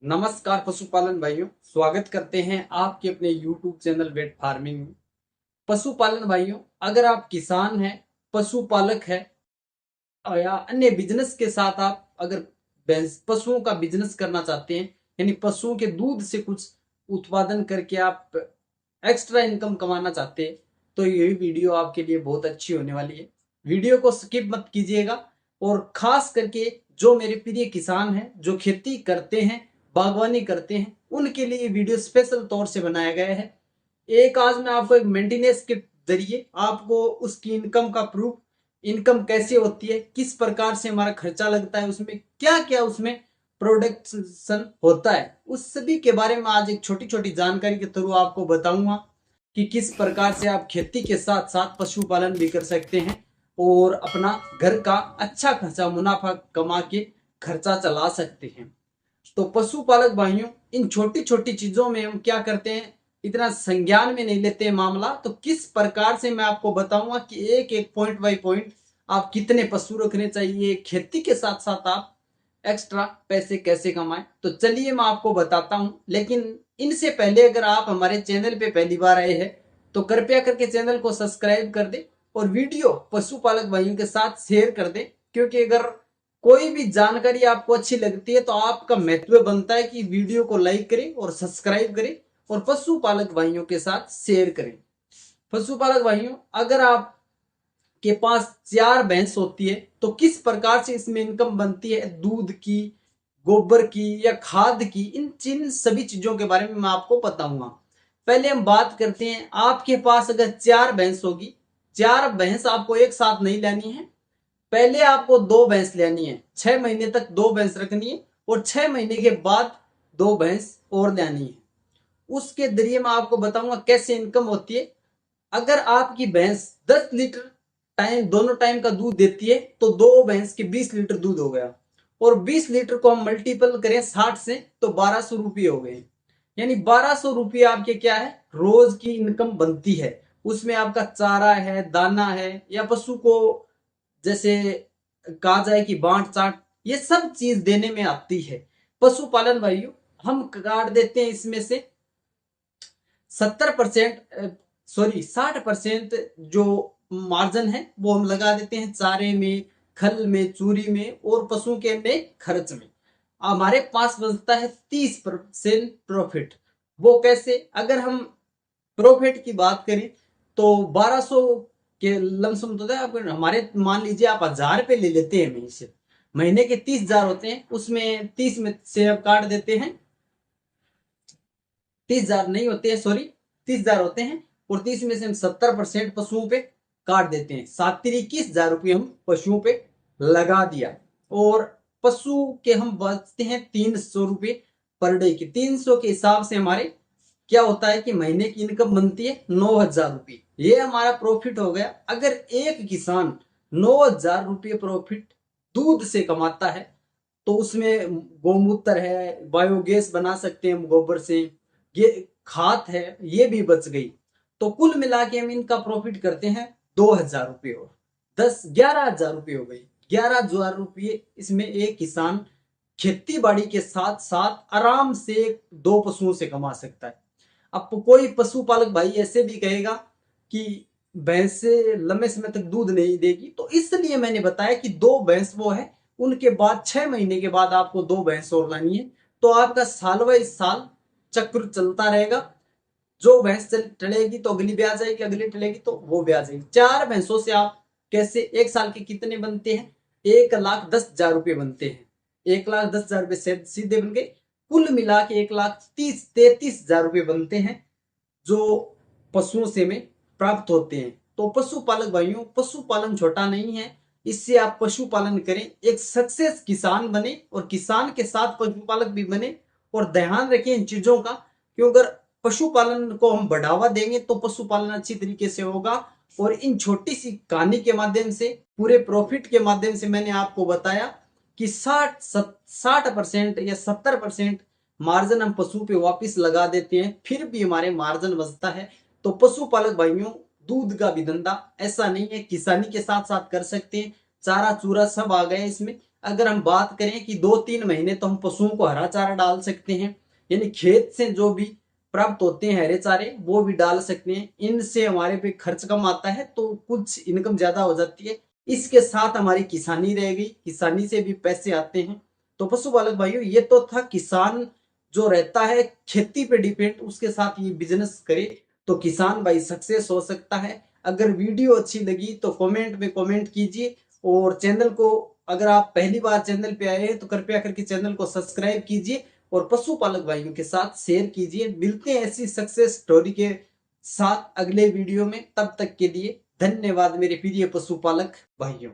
नमस्कार पशुपालन भाइयों, स्वागत करते हैं आपके अपने YouTube चैनल वेट फार्मिंग में। पशुपालन भाइयों, अगर आप किसान हैं, पशुपालक है या अन्य बिजनेस के साथ आप अगर पशुओं का बिजनेस करना चाहते हैं, यानी पशुओं के दूध से कुछ उत्पादन करके आप एक्स्ट्रा इनकम कमाना चाहते हैं, तो ये वीडियो आपके लिए बहुत अच्छी होने वाली है। वीडियो को स्किप मत कीजिएगा। और खास करके जो मेरे प्रिय किसान हैं, जो खेती करते हैं, बागवानी करते हैं, उनके लिए वीडियो स्पेशल तौर से बनाया गया है। एक आज मैं आपको एक मेंटेनेंस के जरिए आपको उसकी इनकम का प्रूफ, इनकम कैसे होती है, किस प्रकार से हमारा खर्चा लगता है, उसमें क्या क्या उसमें प्रोडक्शन होता है, उस सभी के बारे में आज एक छोटी छोटी जानकारी के थ्रू आपको बताऊंगा कि किस प्रकार से आप खेती के साथ साथ पशुपालन भी कर सकते हैं और अपना घर का अच्छा खासा मुनाफा कमा के खर्चा चला सकते हैं। तो पशुपालक भाइयों, इन छोटी छोटी चीजों में हम क्या करते हैं, इतना संज्ञान में नहीं लेते हैं मामला। तो किस प्रकार से मैं आपको बताऊंगा कि एक एक पॉइंट बाय पॉइंट आप कितने पशु रखने चाहिए, खेती के साथ साथ आप एक्स्ट्रा पैसे कैसे कमाएं। तो चलिए मैं आपको बताता हूं, लेकिन इनसे पहले अगर आप हमारे चैनल पे पहली बार आए हैं तो कृपया करके चैनल को सब्सक्राइब कर दे और वीडियो पशुपालक भाइयों के साथ शेयर कर दे, क्योंकि अगर कोई भी जानकारी आपको अच्छी लगती है तो आपका महत्व बनता है कि वीडियो को लाइक करें और सब्सक्राइब करें और पशुपालक भाइयों के साथ शेयर करें। पशुपालक भाइयों, अगर आप के पास 4 भैंस होती है तो किस प्रकार से इसमें इनकम बनती है, दूध की, गोबर की या खाद की, इन जिन सभी चीजों के बारे में मैं आपको बताऊंगा। पहले हम बात करते हैं, आपके पास अगर 4 भैंस होगी, 4 भैंस आपको एक साथ नहीं लेनी है। पहले आपको 2 भैंस लेनी है, 6 महीने तक 2 भैंस रखनी है और 6 महीने के बाद 2 भैंस और लेनी है। उसके जरिए मैं आपको बताऊंगा कैसे इनकम होती है। अगर आपकी भैंस 10 लीटर टाइम दोनों टाइम का दूध देती है तो 2 भैंस के 20 लीटर दूध हो गया, और 20 लीटर को हम मल्टीपल करें 60 से तो 1200 रुपये हो गए। यानी 1200 रुपये आपके क्या है, रोज की इनकम बनती है। उसमें आपका चारा है, दाना है, या पशु को जैसे कहा जाए कि बांट चाट, ये सब चीज देने में आती है। पशुपालन भाइयों, हम काट देते हैं इसमें से 70%, सॉरी 60% जो मार्जिन है वो हम लगा देते हैं चारे में, खल में, चूरी में और पशु के में खर्च में। हमारे पास बचता है 30% प्रॉफिट। वो कैसे, अगर हम प्रॉफिट की बात करें तो 1200 के लमसम तो आपको, हमारे मान लीजिए आप 1000 रुपये ले लेते हैं महीने से, महीने के 30,000 होते हैं, उसमें 30 में से आप काट देते हैं, 30,000 नहीं होते हैं, सॉरी 30,000 होते हैं, और 30 में से हम 70% पशुओं पे काट देते हैं, 7 21,000 रुपये हम पशुओं पे लगा दिया। और पशु के हम बचते हैं 300 रुपये पर डे के, 300 के हिसाब से हमारे क्या होता है कि महीने की इनकम बनती है 9,000 रुपये। ये हमारा प्रॉफिट हो गया। अगर एक किसान 9,000 रुपये प्रॉफिट दूध से कमाता है तो उसमें गौमूत्र है, बायोगैस बना सकते हैं हम गोबर से, ये खाद है, ये भी बच गई। तो कुल मिला के हम इनका प्रॉफिट करते हैं 2,000 रुपये, और 11,000 रुपये हो गई। 11,000 रुपये इसमें एक किसान खेती बाड़ी के साथ साथ आराम से 2 पशुओं से कमा सकता है। अब कोई पशुपालक भाई ऐसे भी कहेगा कि भैंस से लंबे समय तक दूध नहीं देगी, तो इसलिए मैंने बताया कि 2 भैंस वो है, उनके बाद 6 महीने के बाद आपको 2 भैंस और लानी है। तो आपका साल बाई साल चक्र चलता रहेगा। जो भैंस टलेगी तो अगली ब्याह जाएगी, अगली टलेगी तो वो ब्याह जाएगी। 4 भैंसों से आप कैसे एक साल के कितने बनते हैं, 1,10,000 रुपये बनते हैं। 1,10,000 रुपये सीधे बन गए। कुल मिला के 1,33,000 रुपये बनते हैं जो पशुओं से में प्राप्त होते हैं। तो पशुपालक भाइयों, पशुपालन छोटा नहीं है, इससे आप पशुपालन करें, एक सक्सेस किसान बने और किसान के साथ पशुपालक भी बने। और ध्यान रखें इन चीजों का, क्यों अगर पशुपालन को हम बढ़ावा देंगे तो पशुपालन अच्छी तरीके से होगा। और इन छोटी सी कहानी के माध्यम से, पूरे प्रॉफिट के माध्यम से मैंने आपको बताया कि 60% या 70% मार्जिन हम पशु पे वापस लगा देते हैं, फिर भी हमारे मार्जिन बचता है। तो पशुपालक भाइयों, दूध का भी धंधा ऐसा नहीं है, किसानी के साथ साथ कर सकते हैं, चारा चूरा सब आ गए इसमें। अगर हम बात करें कि 2-3 महीने तो हम पशुओं को हरा चारा डाल सकते हैं, यानी खेत से जो भी प्राप्त होते हैं हरे चारे वो भी डाल सकते हैं। इनसे हमारे पे खर्च कम आता है तो कुछ इनकम ज्यादा हो जाती है। इसके साथ हमारी किसानी रह गई, किसानी से भी पैसे आते हैं। तो पशुपालक भाइयों ये तो था किसान जो रहता है खेती पे डिपेंड, उसके साथ ये बिजनेस करे तो किसान भाई सक्सेस हो सकता है। अगर वीडियो अच्छी लगी तो कमेंट में कमेंट कीजिए, और चैनल को अगर आप पहली बार चैनल पे आए हैं तो कृपया करके चैनल को सब्सक्राइब कीजिए और पशुपालक भाइयों के साथ शेयर कीजिए। मिलते हैं ऐसी सक्सेस स्टोरी के साथ अगले वीडियो में, तब तक के लिए धन्यवाद मेरे प्रिय पशुपालक भाइयों।